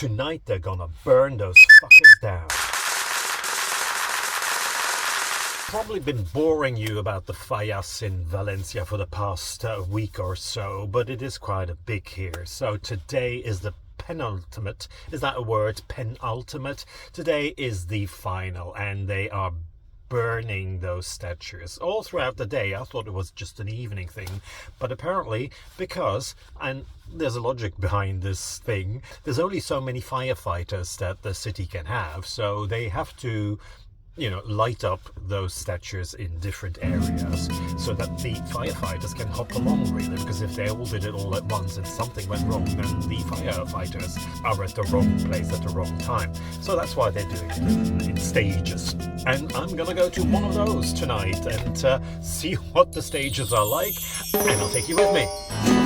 Tonight they're gonna burn those fuckers down. Probably been boring you about the Fallas in Valencia for the past week or so, but it is quite a big here. So today is the penultimate. Is that a word? Penultimate? Today is the final, and they are burning those statues all throughout the day. I thought it was just an evening thing, but apparently, because, and there's a logic behind this thing, there's only so many firefighters that the city can have, so they have to light up those statues in different areas so that the firefighters can hop along, really, because if they all did it all at once and something went wrong, then the firefighters are at the wrong place at the wrong time. So that's why they're doing it in stages. And I'm gonna go to one of those tonight and see what the stages are like, and I'll take you with me.